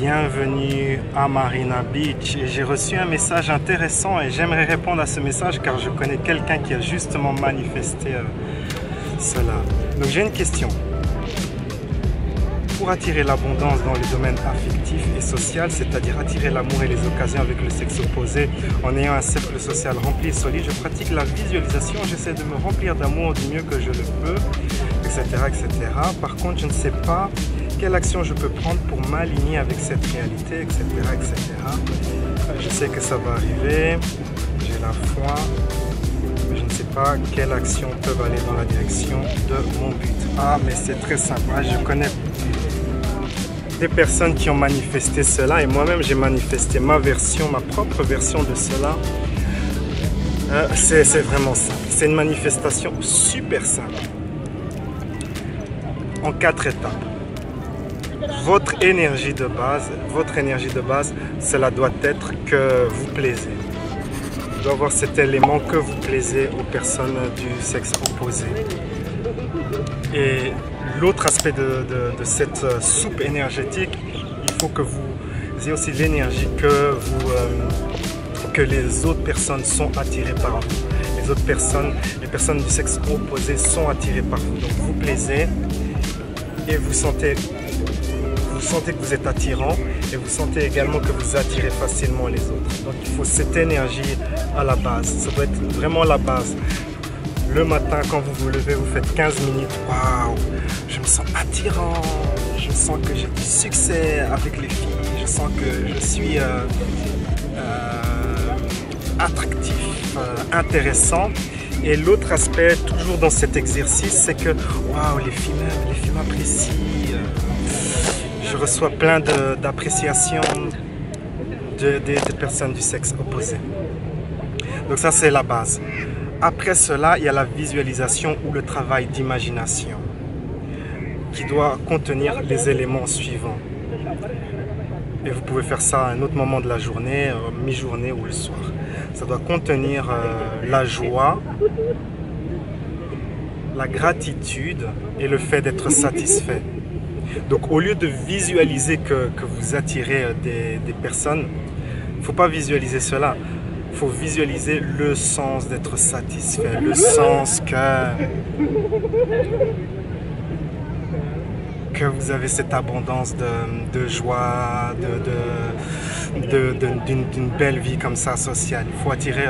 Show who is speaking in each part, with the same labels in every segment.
Speaker 1: Bienvenue à Marina Beach et j'ai reçu un message intéressant et j'aimerais répondre à ce message car je connais quelqu'un qui a justement manifesté cela. Donc j'ai une question. Pour attirer l'abondance dans les domaines affectif et social, c'est-à-dire attirer l'amour et les occasions avec le sexe opposé en ayant un cercle social rempli et solide, je pratique la visualisation, j'essaie de me remplir d'amour du mieux que je le peux, etc., etc. Par contre, je ne sais pas quelle action je peux prendre pour m'aligner avec cette réalité, etc., etc. Je sais que ça va arriver, j'ai la foi, mais je ne sais pas quelles actions peuvent aller dans la direction de mon but. Ah, mais c'est très simple, je connais des personnes qui ont manifesté cela et moi-même j'ai manifesté ma propre version de cela. C'est vraiment simple, c'est une manifestation super simple, en 4 étapes. Votre énergie de base, cela doit être que vous plaisez. Il doit avoir cet élément que vous plaisez aux personnes du sexe opposé. Et l'autre aspect de cette soupe énergétique, il faut que vous ayez aussi l'énergie que les autres personnes sont attirées par vous. Les personnes du sexe opposé sont attirées par vous. Donc vous plaisez et vous sentez que vous êtes attirant et vous sentez également que vous attirez facilement les autres. Donc il faut cette énergie à la base, ça doit être vraiment la base. Le matin quand vous vous levez, vous faites 15 minutes, waouh, je me sens attirant, je sens que j'ai du succès avec les filles, je sens que je suis attractif, intéressant. Et l'autre aspect, toujours dans cet exercice, c'est que waouh, les filles m'apprécient. Je reçois plein d'appréciation des personnes du sexe opposé. Donc ça, c'est la base. Après cela, il y a la visualisation ou le travail d'imagination qui doit contenir les éléments suivants. Et vous pouvez faire ça à un autre moment de la journée, mi-journée ou le soir. Ça doit contenir la joie, la gratitude et le fait d'être satisfait. Donc au lieu de visualiser que vous attirez des personnes, il ne faut pas visualiser cela. Il faut visualiser le sens d'être satisfait, le sens que vous avez cette abondance de joie, d'une belle vie comme ça sociale. Il faut attirer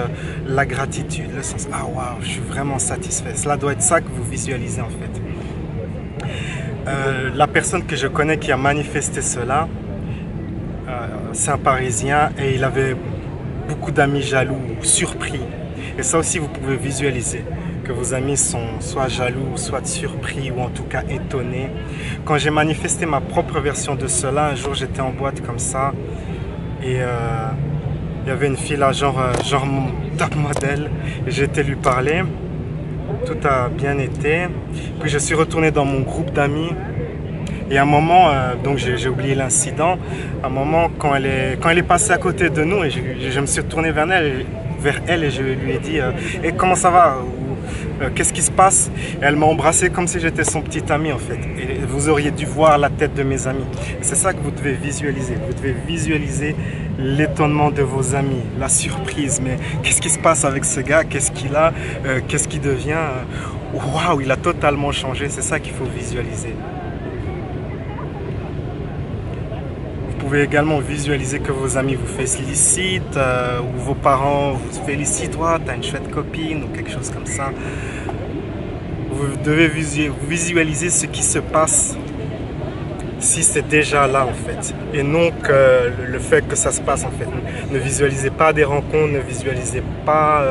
Speaker 1: la gratitude, le sens. Ah waouh, je suis vraiment satisfait. Cela doit être ça que vous visualisez en fait. La personne que je connais qui a manifesté cela, c'est un Parisien et il avait beaucoup d'amis jaloux ou surpris. Et ça aussi, vous pouvez visualiser que vos amis sont soit jaloux, soit surpris ou en tout cas étonnés. Quand j'ai manifesté ma propre version de cela, un jour j'étais en boîte comme ça et il y avait une fille là, genre top modèle, et j'ai été lui parler. Tout a bien été. Puis je suis retourné dans mon groupe d'amis. Et à un moment, donc j'ai oublié l'incident, à un moment quand elle est passée à côté de nous, et je me suis retourné vers elle et je lui ai dit et comment ça va, qu'est-ce qui se passe? Et elle m'a embrassé comme si j'étais son petit ami en fait. Et vous auriez dû voir la tête de mes amis. C'est ça que vous devez visualiser. Vous devez visualiser l'étonnement de vos amis, la surprise. Mais qu'est-ce qui se passe avec ce gars? Qu'est-ce qu'il a? Qu'est-ce qu'il devient? Waouh, il a totalement changé. C'est ça qu'il faut visualiser. Vous pouvez également visualiser que vos amis vous félicitent ou vos parents vous félicitent, oh, t'as une chouette copine ou quelque chose comme ça. Vous devez visualiser ce qui se passe si c'est déjà là en fait et non que le fait que ça se passe en fait. Ne visualisez pas des rencontres, ne visualisez pas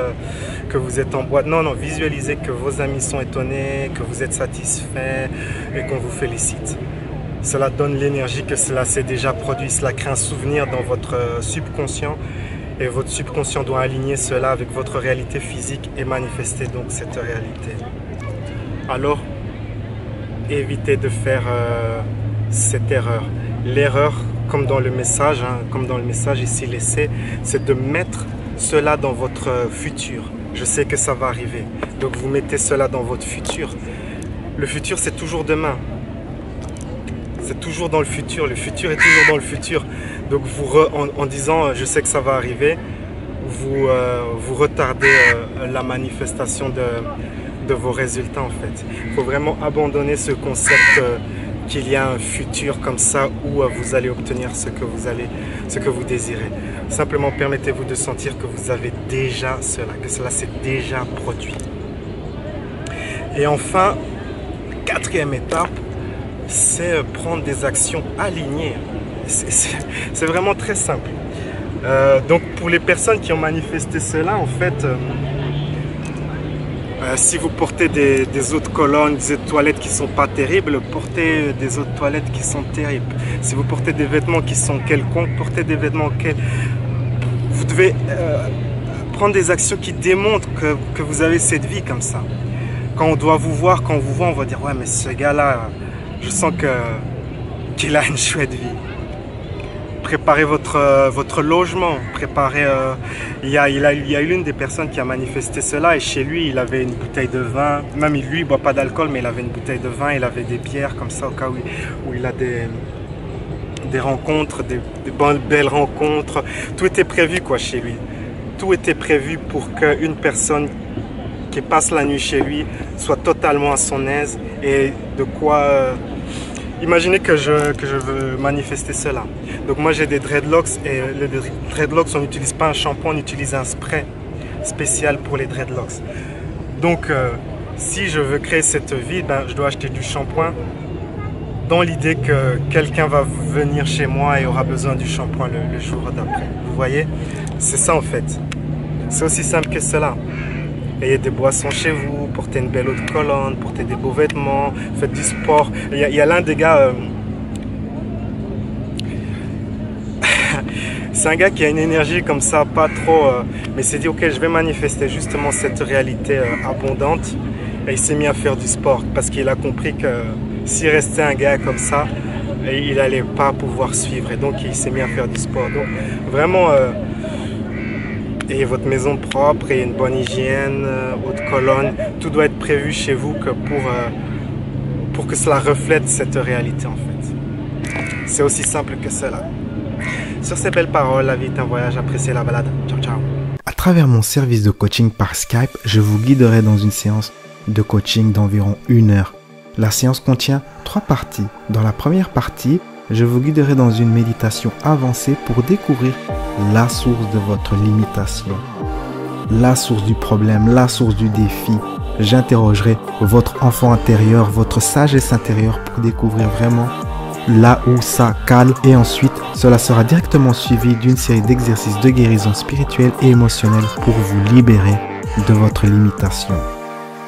Speaker 1: que vous êtes en boîte. Non, visualisez que vos amis sont étonnés, que vous êtes satisfait et qu'on vous félicite. Cela donne l'énergie que cela s'est déjà produit, cela crée un souvenir dans votre subconscient et votre subconscient doit aligner cela avec votre réalité physique et manifester donc cette réalité. Alors, évitez de faire cette erreur. L'erreur, comme dans le message, ici laissé, c'est de mettre cela dans votre futur. Je sais que ça va arriver, donc vous mettez cela dans votre futur. Le futur, c'est toujours demain. c'est toujours dans le futur est toujours dans le futur. Donc en disant je sais que ça va arriver, vous retardez la manifestation de vos résultats en fait. Il faut vraiment abandonner ce concept qu'il y a un futur comme ça où vous allez obtenir ce que vous désirez. Simplement permettez-vous de sentir que vous avez déjà cela, que cela s'est déjà produit. Et enfin, quatrième étape, c'est prendre des actions alignées. C'est vraiment très simple. Donc pour les personnes qui ont manifesté cela, en fait, si vous portez des eaux de Cologne, des eaux de toilette qui ne sont pas terribles, portez des eaux de toilette qui sont terribles. Si vous portez des vêtements qui sont quelconques, portez des vêtements vous devez prendre des actions qui démontrent que vous avez cette vie comme ça. Quand on doit vous voir, quand on vous voit, on va dire « Ouais, mais ce gars-là, je sens qu'il a une chouette vie. » Préparez votre logement, préparez... il y a l'une des personnes qui a manifesté cela et chez lui, il avait une bouteille de vin. Même lui, il ne boit pas d'alcool, mais il avait une bouteille de vin, il avait des bières comme ça au cas où il a des rencontres, des belles rencontres. Tout était prévu quoi chez lui. Tout était prévu pour qu'une personne qui passe la nuit chez lui soit totalement à son aise et de quoi... Imaginez que je veux manifester cela. Donc moi j'ai des dreadlocks et les dreadlocks on n'utilise pas un shampoing, on utilise un spray spécial pour les dreadlocks. Donc si je veux créer cette vie, je dois acheter du shampoing dans l'idée que quelqu'un va venir chez moi et aura besoin du shampoing le jour d'après. Vous voyez? C'est ça en fait. C'est aussi simple que cela. Ayez des boissons chez vous, portez une belle eau de Cologne, portez des beaux vêtements, faites du sport. Il y a l'un des gars, c'est un gars qui a une énergie comme ça, pas trop, mais il s'est dit ok, je vais manifester justement cette réalité abondante. Et il s'est mis à faire du sport parce qu'il a compris que s'il restait un gars comme ça, il n'allait pas pouvoir suivre. Et donc il s'est mis à faire du sport. Donc vraiment... ayez votre maison propre et une bonne hygiène, eau de Cologne, tout doit être prévu chez vous que pour que cela reflète cette réalité en fait. C'est aussi simple que cela. Sur ces belles paroles, la vie est un voyage, appréciez la balade. Ciao ciao.
Speaker 2: À travers mon service de coaching par Skype, je vous guiderai dans une séance de coaching d'environ 1 heure. La séance contient 3 parties. Dans la première partie, je vous guiderai dans une méditation avancée pour découvrir la source de votre limitation, la source du problème, la source du défi. J'interrogerai votre enfant intérieur, votre sagesse intérieure pour découvrir vraiment là où ça cale. Et ensuite, cela sera directement suivi d'une série d'exercices de guérison spirituelle et émotionnelle pour vous libérer de votre limitation.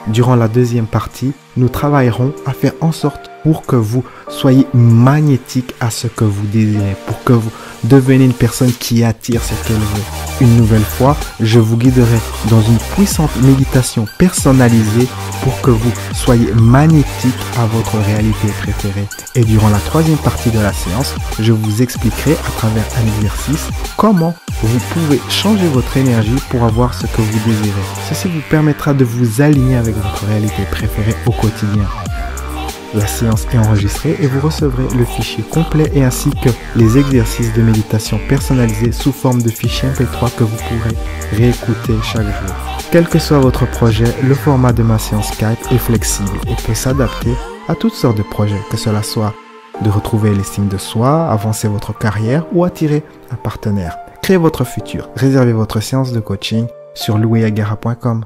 Speaker 2: Durant la deuxième partie, nous travaillerons à faire en sorte pour que vous soyez magnétique à ce que vous désirez, pour que vous deveniez une personne qui attire ce qu'elle veut. Une nouvelle fois, je vous guiderai dans une puissante méditation personnalisée pour que vous soyez magnétique à votre réalité préférée. Et durant la troisième partie de la séance, je vous expliquerai à travers un exercice comment vous pouvez changer votre énergie pour avoir ce que vous désirez. Ceci vous permettra de vous aligner avec votre réalité préférée au quotidien. La séance est enregistrée et vous recevrez le fichier complet et ainsi que les exercices de méditation personnalisés sous forme de fichier MP3 que vous pourrez réécouter chaque jour. Quel que soit votre projet, le format de ma séance Skype est flexible et peut s'adapter à toutes sortes de projets, que cela soit de retrouver l'estime de soi, avancer votre carrière ou attirer un partenaire. Créez votre futur. Réservez votre séance de coaching sur louisagara.com.